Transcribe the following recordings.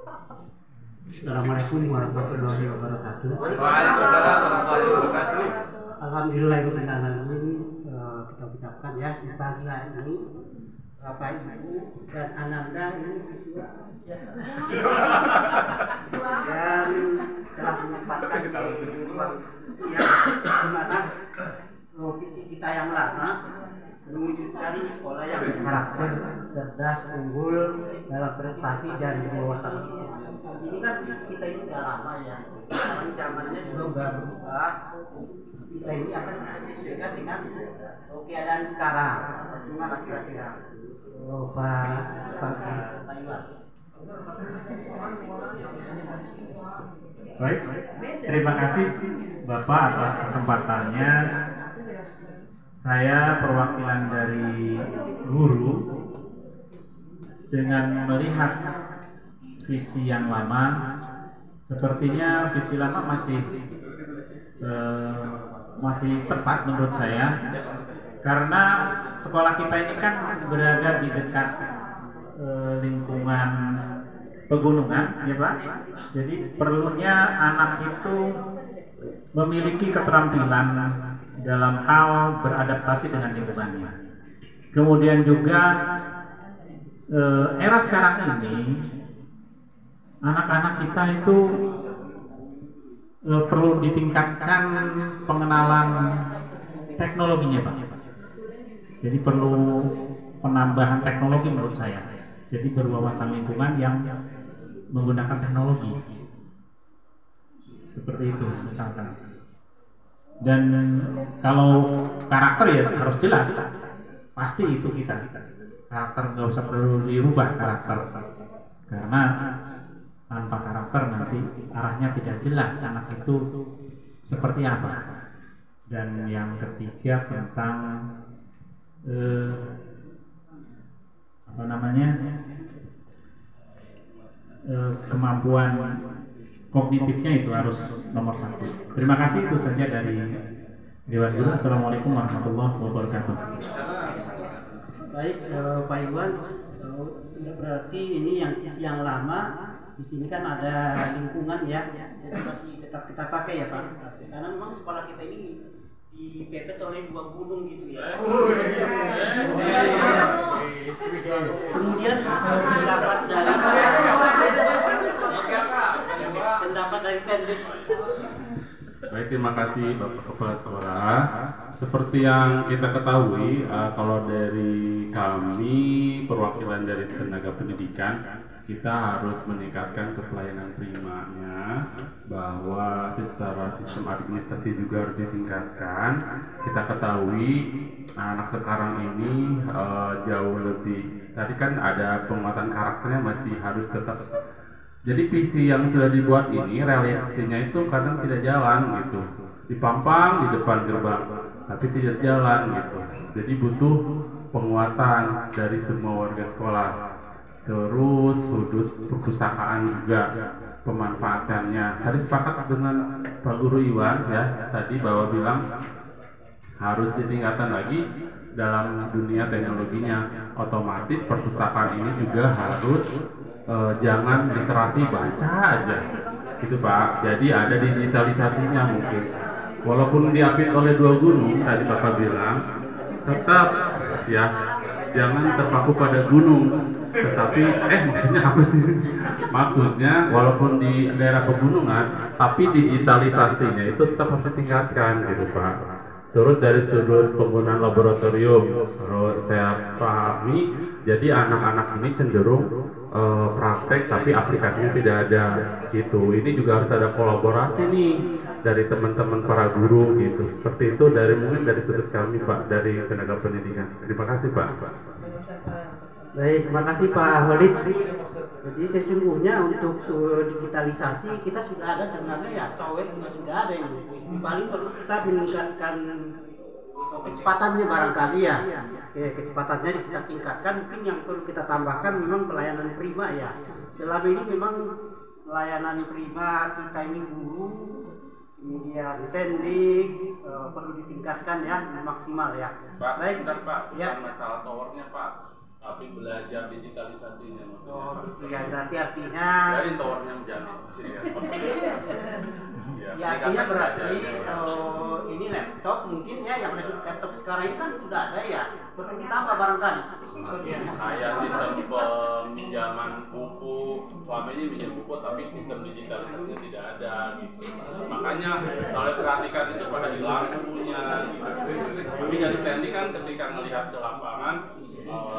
Assalamualaikum warahmatullahi wabarakatuh. Waalaikumsalam warahmatullahi wabarakatuh. Alhamdulillahirobbilalamin, kita ucapkan ya di pagi hari ini Bapak Ibu dan Ananda ini siswa yang telah menyempatkan di ruang diskusi yang dimana visi kita yang lama mewujudkan sekolah yang berkarakter, cerdas, unggul dalam prestasi dan wawasan. Ini kan visi kita ini sudah lama ya, zamannya juga udah berubah. Kita ini akan disesuaikan dengan keadaan sekarang. Gimana kira-kira? Pak Iwan. Baik, terima kasih Bapak atas kesempatannya. Saya perwakilan dari guru dengan melihat visi yang lama, sepertinya visi lama masih tepat menurut saya, karena sekolah kita ini kan berada di dekat lingkungan pegunungan, ya Pak. Jadi perlunya anak itu memiliki keterampilan dalam hal beradaptasi dengan lingkungannya. Kemudian juga era sekarang ini anak-anak kita itu perlu ditingkatkan pengenalan teknologinya, Pak. Jadi perlu penambahan teknologi menurut saya. Jadi berwawasan lingkungan yang menggunakan teknologi. Seperti itu misalkan. Dan kalau karakter ya harus jelas. Pasti itu kita. Karakter nggak usah perlu dirubah karakter. Karena tanpa karakter nanti arahnya tidak jelas anak itu seperti apa. Dan yang ketiga tentang kemampuan kognitifnya itu harus nomor 1. Terima kasih, itu saja dari Dewan Guru. Assalamualaikum warahmatullahi wabarakatuh. Baik, Pak Iwan, berarti ini yang visi yang lama. Di sini kan ada lingkungan ya, jadi masih tetap kita pakai ya Pak. Karena memang sekolah kita ini dipepet oleh 2 gunung gitu ya. Kemudian pendapat dari Tendik. Baik, terima kasih Bapak Kepala Sekolah. Seperti yang kita ketahui, kalau dari kami perwakilan dari tenaga pendidikan, kita harus meningkatkan kepelayanan primanya, bahwa secara sistem administrasi juga harus ditingkatkan. Kita ketahui anak sekarang ini jauh lebih, tadi kan ada penguatan karakternya masih harus tetap. Jadi visi yang sudah dibuat ini realisasinya itu kadang tidak jalan gitu, dipampang di depan gerbang tapi tidak jalan gitu. Jadi butuh penguatan dari semua warga sekolah. Terus sudut perpustakaan juga pemanfaatannya. Tadi sepakat dengan Pak Guru Iwan ya tadi bahwa bilang harus ditingkatkan lagi dalam dunia teknologinya. Otomatis perpustakaan ini juga harus jangan literasi baca aja gitu Pak. Jadi ada digitalisasinya mungkin. Walaupun diapit oleh 2 gunung tadi Bapak bilang, tetap ya jangan terpaku pada gunung. Tetapi maksudnya apa sih? Maksudnya walaupun di daerah pegunungan, tapi digitalisasinya itu tetap harus ditingkatkan gitu Pak. Terus dari sudut penggunaan laboratorium, saya pahami, jadi anak-anak ini cenderung praktek tapi aplikasinya tidak ada gitu. Ini juga harus ada kolaborasi nih dari teman-teman para guru gitu. Seperti itu mungkin dari sudut kami Pak, dari tenaga pendidikan. Terima kasih Pak. Baik, terima kasih Pak Holid. Jadi sesungguhnya untuk digitalisasi kita sudah ada sebenarnya ya, TOWET juga sudah ada ini. Paling perlu kita meningkatkan kecepatannya barangkali ya. Oke, kecepatannya kita tingkatkan. Mungkin yang perlu kita tambahkan memang pelayanan prima ya. Selama ini memang pelayanan prima kita ini guru, kemudian Tendik perlu ditingkatkan ya, maksimal ya. Pak, baik sebentar Pak, ya. masalah towernya Pak. tapi belajar digitalisasinya maksudnya. Oh gitu ya, berarti artinya Dari towernya menjamin. ya artinya berarti ini laptop mungkin ya, yang laptop sekarang ini kan sudah ada ya, perlu ditambah barangkali. Kayak sistem peminjaman buku, selama ini minjam buku tapi sistem digitalisasinya tidak ada gitu. Makanya kalau perhatikan itu pada hilang bukunya gitu. Tapi dari teknik kan ketika melihat ke lapangan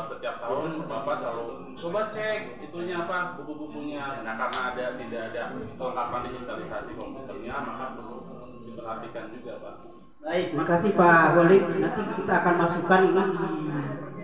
setiap tahun Bapak selalu coba cek itunya apa, buku-bukunya. Nah karena tidak ada kelengkapan digitalisasi komputernya, maka perlu diperhatikan juga Pak. Baik, makasih Pak Walid. Nanti kita akan masukkan ini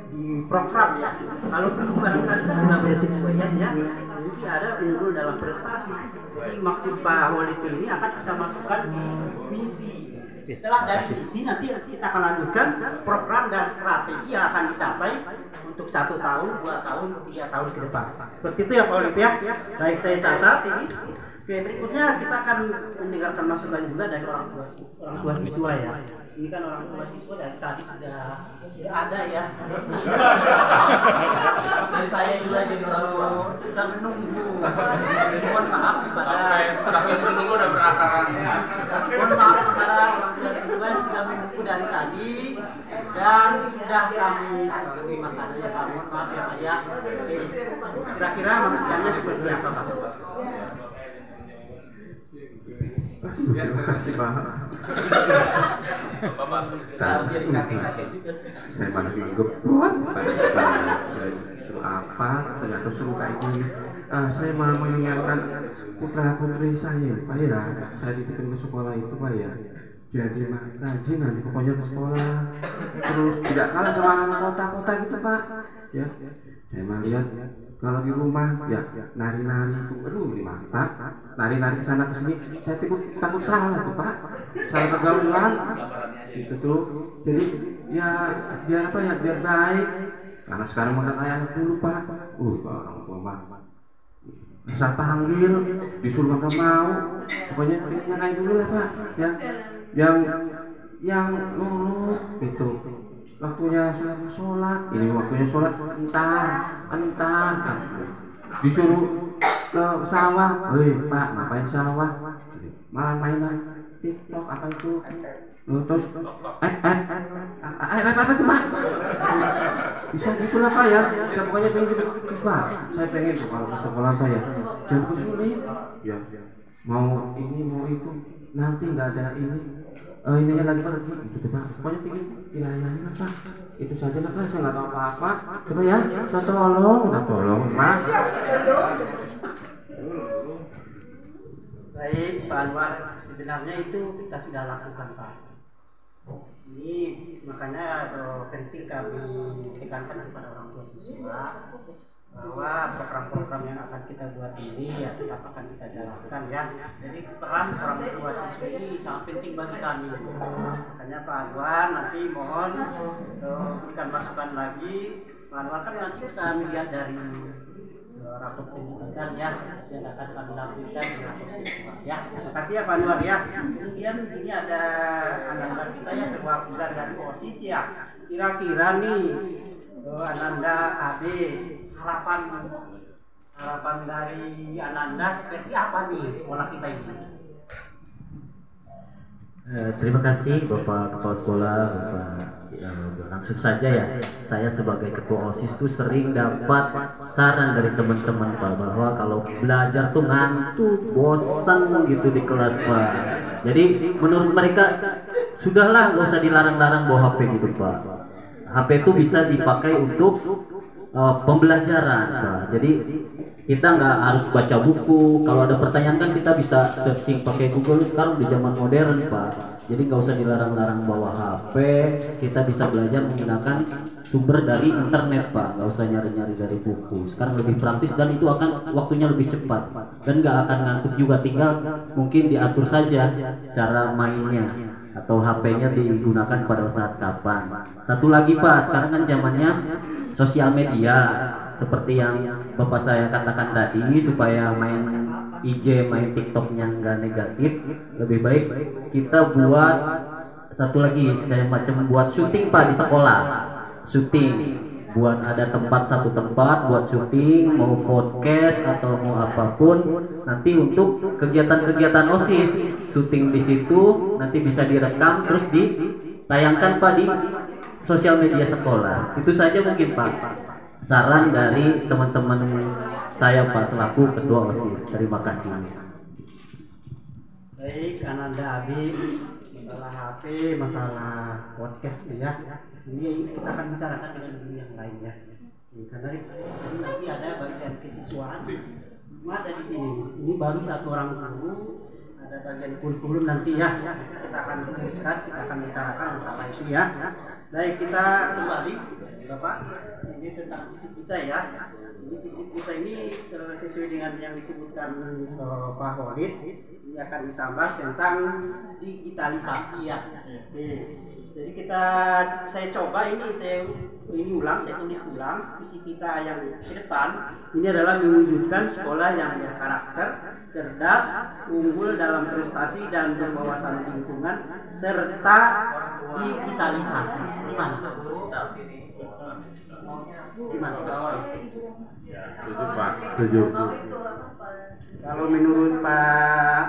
di program ya. Kalau visi barangkali kan sudah bersesuaian ya. Nanti ada unggul dalam prestasi. Jadi maksud Pak Walid ini akan kita masukkan di misi. Setelah dari misi nanti kita akan lanjutkan program dan strategi yang akan dicapai untuk 1 tahun, 2 tahun, 3 tahun ke depan. Seperti itu ya Pak Walid ya. Baik, saya catat ini. Oke, berikutnya kita akan mendengarkan masukan juga dari orang tua siswa ya. Ini kan orang tua siswa dari tadi sudah ada ya. Dan saya juga sudah menunggu. Mohon maaf kepada sampai menunggu udah berakaran. Mohon maaf kepada orang tua siswa yang sudah menunggu dari tadi dan sudah kami sebagai makanannya Pak. Mohon maaf ya Pak ya. Kira-kira masukannya seperti apa Pak? Terima kasih Pak. Harus jadi kakek-kakek juga. Saya malah digebot. Saya suruh apa? Ternyata suruh kayak gini. Saya malah mengingatkan putra putri saya, Pak ya. Saya dititipin ke sekolah itu Pak ya. Jadi rajin nanti pokoknya ke sekolah. Terus tidak kalah sama anak kota-kota gitu Pak. Ya. Saya malah lihat kalau di rumah ya nari-nari itu, aduh ini mantap, nari-nari kesana kesini, saya takut salah tuh Pak, salah pergaulan, itu tuh, jadi ya biar apa ya, biar baik, karena sekarang mau kayak anak dulu Pak, orang tua Pak, asal panggil, disuruh nggak mau, pokoknya kayak dulu lah Pak, ya, yang nurut itu. Waktunya sholat, ini waktunya sholat, entar, disuruh ke sawah, hei Pak, ngapain sawah, malah mainan TikTok apa itu, terus apa tuh Pak, bisa gitulah Pak ya, saya pokoknya pengen gitu, terus Pak, saya pengen tuh kalau ke sekolah Pak ya, jangan kesulit, ya, mau ini mau itu, nanti nggak ada ininya lagi pergi gitu Pak, pokoknya pengen dilayani lah Pak, itu saja lah saya nggak tahu apa-apa, coba ya, minta tolong Mas. Baik Pak Anwar, sebenarnya itu kita sudah lakukan Pak. Ini makanya penting kami tekankan kepada orang tua siswa bahwa program-program yang akan kita buat ini ya tetap akan kita jalankan ya. Jadi peran orang tua siswa ini sangat penting bagi kami. Makanya Pak Anwar nanti mohon berikan masukan lagi. Pak Anwar kan nanti bisa melihat dari rapor pendidikan ya yang akan kami lakukan di rapor siswa ya. Terima kasih ya Pak Anwar ya. Kemudian ini ada Ananda kita ya, perwakilan dari OSIS ya. Kira-kira nih Ananda AB, harapan dari Ananda seperti apa nih sekolah kita ini? Terima kasih Bapak Kepala Sekolah, Bapak. Langsung saja ya, saya sebagai ketua OSIS tuh sering dapat saran dari teman-teman Pak, bahwa kalau belajar tuh ngantuk, bosan gitu di kelas Pak. Jadi menurut mereka sudahlah nggak usah dilarang-larang bawa HP gitu Pak. HP itu bisa dipakai untuk pembelajaran Pak. Jadi kita nggak harus baca buku, kalau ada pertanyaan kan kita bisa searching pakai Google, sekarang di zaman modern Pak. Jadi nggak usah dilarang-larang bawa HP, kita bisa belajar menggunakan sumber dari internet Pak, nggak usah nyari-nyari dari buku. Sekarang lebih praktis dan itu akan waktunya lebih cepat dan nggak akan ngantuk juga, tinggal mungkin diatur saja cara mainnya atau HP-nya digunakan pada saat kapan. Satu lagi Pak, sekarang kan zamannya sosial media, seperti yang Bapak saya katakan tadi, supaya main IG, main TikToknya nggak negatif, lebih baik kita buat satu lagi kayak macam buat syuting Pak di sekolah, syuting. buat ada tempat, satu tempat buat syuting, mau podcast atau mau apapun, nanti untuk kegiatan-kegiatan OSIS, syuting di situ nanti bisa direkam terus ditayangkan Pak di sosial media sekolah. Itu saja mungkin Pak saran dari teman-teman saya Pak selaku ketua OSIS. Terima kasih. Baik, Ananda Abi, masalah HP, masalah podcast ya. Ini kita akan bicarakan dengan guru yang lain ya. Karena ini nanti ada bagian kesiswaan. Cuma ada di sini. Ini baru satu orang guru, ada bagian kurikulum nanti ya. Kita akan teruskan, kita akan bicarakan masalah itu ya. Baik, kita kembali Bapak. Ini tentang fisik kita ya. Ini fisik kita ini sesuai dengan yang disebutkan Pak Khalid. Ini akan ditambah tentang digitalisasi ya. Jadi saya coba saya tulis ulang visi kita yang ke depan. Ini adalah mewujudkan sekolah yang berkarakter, cerdas, unggul dalam prestasi dan berwawasan lingkungan serta digitalisasi. Gimana? Setuju Pak, setuju. Kalau menurut Pak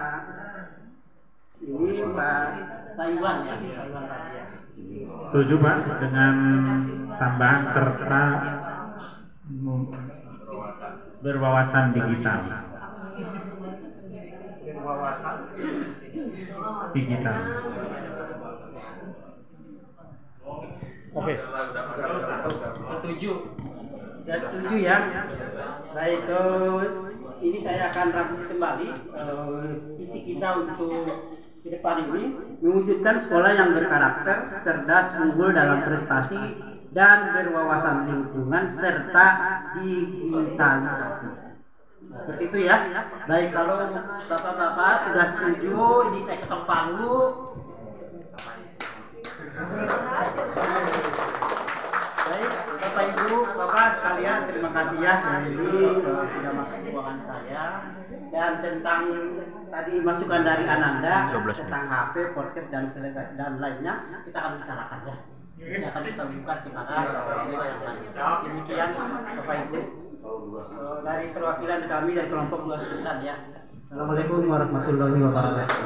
Taiwan ya, Taiwan tadi ya. Setuju Pak dengan tambahan serta berwawasan digital. Berwawasan Digital. Oke. Sudah setuju ya. Baik, ini saya akan rangkum kembali visi kita untuk ke depan ini, mewujudkan sekolah yang berkarakter, cerdas, unggul dalam prestasi dan berwawasan lingkungan serta digitalisasi. Seperti itu ya. Baik, kalau bapak-bapak sudah setuju, ini saya ketok palu. Baik, Bapak Ibu, Bapak sekalian, terima kasih ya. Jadi sudah masuk ruangan saya. Dan tentang tadi masukan dari Ananda tentang HP, podcast dan lainnya kita akan bicarakan ya. Ini akan kita buka kepada siswa yang lain. Demikian Bapak Ibu dari perwakilan kami dari kelompok 29 ya. Assalamualaikum warahmatullahi wabarakatuh.